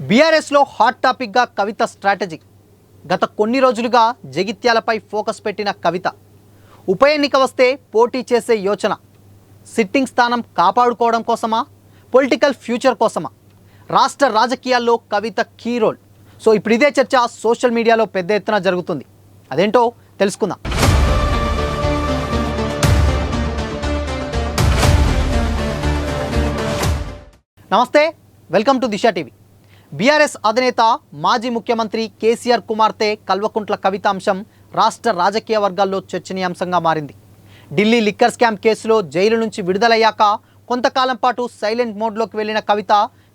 బీఆర్ఎస్లో హాట్ టాపిక్గా కవిత స్ట్రాటజీ. గత కొన్ని రోజులుగా జగిత్యాలపై ఫోకస్ పెట్టిన కవిత ఉప ఎన్నిక వస్తే పోటీ చేసే యోచన. సిట్టింగ్ స్థానం కాపాడుకోవడం కోసమా, పొలిటికల్ ఫ్యూచర్ కోసమా? రాష్ట్ర రాజకీయాల్లో కవిత కీ రోల్. సో ఇప్పుడు ఇదే చర్చ సోషల్ మీడియాలో పెద్ద ఎత్తున జరుగుతుంది. అదేంటో తెలుసుకుందాం. నమస్తే, welcome to Disha TV. BRS అధినేత మాజీ ముఖ్యమంత్రి కేసీఆర్ కుమార్తె కల్వకుంట్ల కవిత అంశం రాష్ట్ర రాజకీయ వర్గాల్లో చర్చనీయాంశంగా మారింది. ఢిల్లీ లిక్కర్ స్కామ్ కేసులో జైలు నుంచి విడుదలయ్యాక కొంతకాలం పాటు సైలెంట్ మోడ్లోకి వెళ్లిన కవిత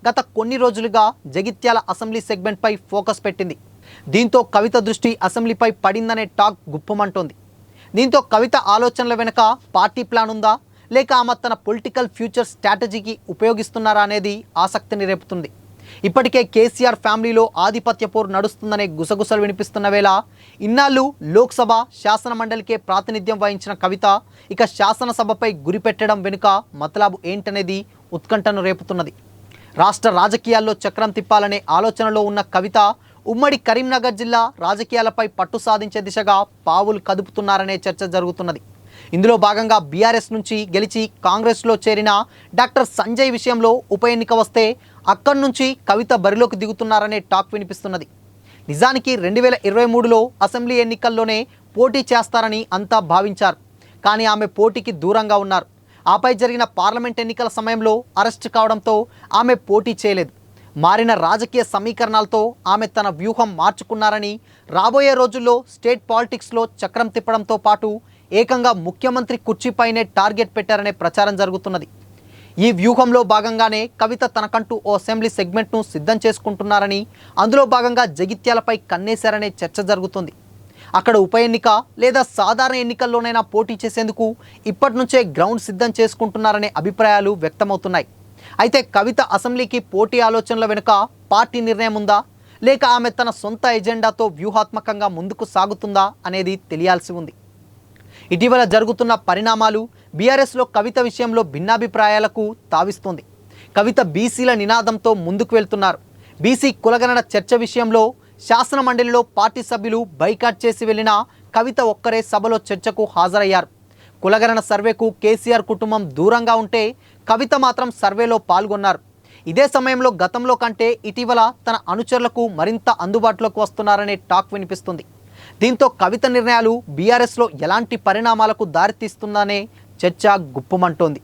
గత కొన్ని రోజులుగా జగిత్యాల అసెంబ్లీ సెగ్మెంట్పై ఫోకస్ పెట్టింది. దీంతో కవిత దృష్టి అసెంబ్లీపై పడిందనే టాక్ గుప్పుమంటోంది. దీంతో కవిత ఆలోచనల వెనుక పార్టీ ప్లాన్ ఉందా, లేక ఆమె తన పొలిటికల్ ఫ్యూచర్ స్ట్రాటజీకి ఉపయోగిస్తున్నారా అనేది ఆసక్తిని రేపుతుంది. ఇప్పటికే కేసీఆర్ ఫ్యామిలీలో ఆధిపత్య పోరు నడుస్తుందనే గుసగుసలు వినిపిస్తున్న వేళ ఇన్నాళ్ళు లోక్సభ శాసన మండలికే ప్రాతినిధ్యం వహించిన కవిత ఇక శాసనసభపై గురిపెట్టడం వెనుక మతలాబు ఏంటనేది ఉత్కంఠను రేపుతున్నది. రాష్ట్ర రాజకీయాల్లో చక్రం తిప్పాలనే ఆలోచనలో ఉన్న కవిత ఉమ్మడి కరీంనగర్ జిల్లా రాజకీయాలపై పట్టు సాధించే దిశగా పావులు కదుపుతున్నారనే చర్చ జరుగుతున్నది. ఇందులో భాగంగా బీఆర్ఎస్ నుంచి గెలిచి కాంగ్రెస్లో చేరిన డాక్టర్ సంజయ్ విషయంలో ఉప ఎన్నిక వస్తే అక్కడి నుంచి కవిత బరిలోకి దిగుతున్నారనే టాక్ వినిపిస్తున్నది. నిజానికి 2023లో అసెంబ్లీ ఎన్నికల్లోనే పోటీ చేస్తారని అంతా భావించారు. కానీ ఆమె పోటీకి దూరంగా ఉన్నారు. ఆపై జరిగిన పార్లమెంట్ ఎన్నికల సమయంలో అరెస్ట్ కావడంతో ఆమె పోటీ చేయలేదు. మారిన రాజకీయ సమీకరణాలతో ఆమె తన వ్యూహం మార్చుకున్నారని, రాబోయే రోజుల్లో స్టేట్ పాలిటిక్స్లో చక్రం తిప్పడంతో పాటు ఏకంగా ముఖ్యమంత్రి కుర్చీపైనే టార్గెట్ పెట్టారనే ప్రచారం జరుగుతున్నది. ఈ వ్యూహంలో భాగంగానే కవిత తనకంటూ ఓ అసెంబ్లీ సెగ్మెంట్ను సిద్ధం చేసుకుంటున్నారని, అందులో భాగంగా జగిత్యాలపై కన్నేశారనే చర్చ జరుగుతుంది. అక్కడ ఉప ఎన్నిక లేదా సాధారణ ఎన్నికల్లోనైనా పోటీ చేసేందుకు ఇప్పటి నుంచే గ్రౌండ్ సిద్ధం చేసుకుంటున్నారనే అభిప్రాయాలు వ్యక్తమవుతున్నాయి. అయితే కవిత అసెంబ్లీకి పోటీ ఆలోచనల వెనుక పార్టీ నిర్ణయం ఉందా, లేక ఆమె తన సొంత ఎజెండాతో వ్యూహాత్మకంగా ముందుకు సాగుతుందా అనేది తెలియాల్సి ఉంది. ఇటీవల జరుగుతున్న పరిణామాలు బీఆర్ఎస్లో కవిత విషయంలో భిన్నాభిప్రాయాలకు తావిస్తుంది. కవిత బీసీల నినాదంతో ముందుకు వెళ్తున్నారు. బీసీ కులగణన చర్చ విషయంలో శాసన మండలిలో పార్టీ సభ్యులు బైకాట్ చేసి వెళ్లిన కవిత ఒక్కరే సభలో చర్చకు హాజరయ్యారు. కులగణన సర్వేకు కేసీఆర్ కుటుంబం దూరంగా ఉంటే కవిత మాత్రం సర్వేలో పాల్గొన్నారు. ఇదే సమయంలో గతంలో కంటే ఇటీవల తన అనుచరులకు మరింత అందుబాటులోకి వస్తున్నారనే టాక్ వినిపిస్తుంది. దీంతో కవిత నిర్ణయాలు బీఆర్ఎస్లో ఎలాంటి పరిణామాలకు దారితీస్తుందనే చర్చ గుప్పుమంటోంది.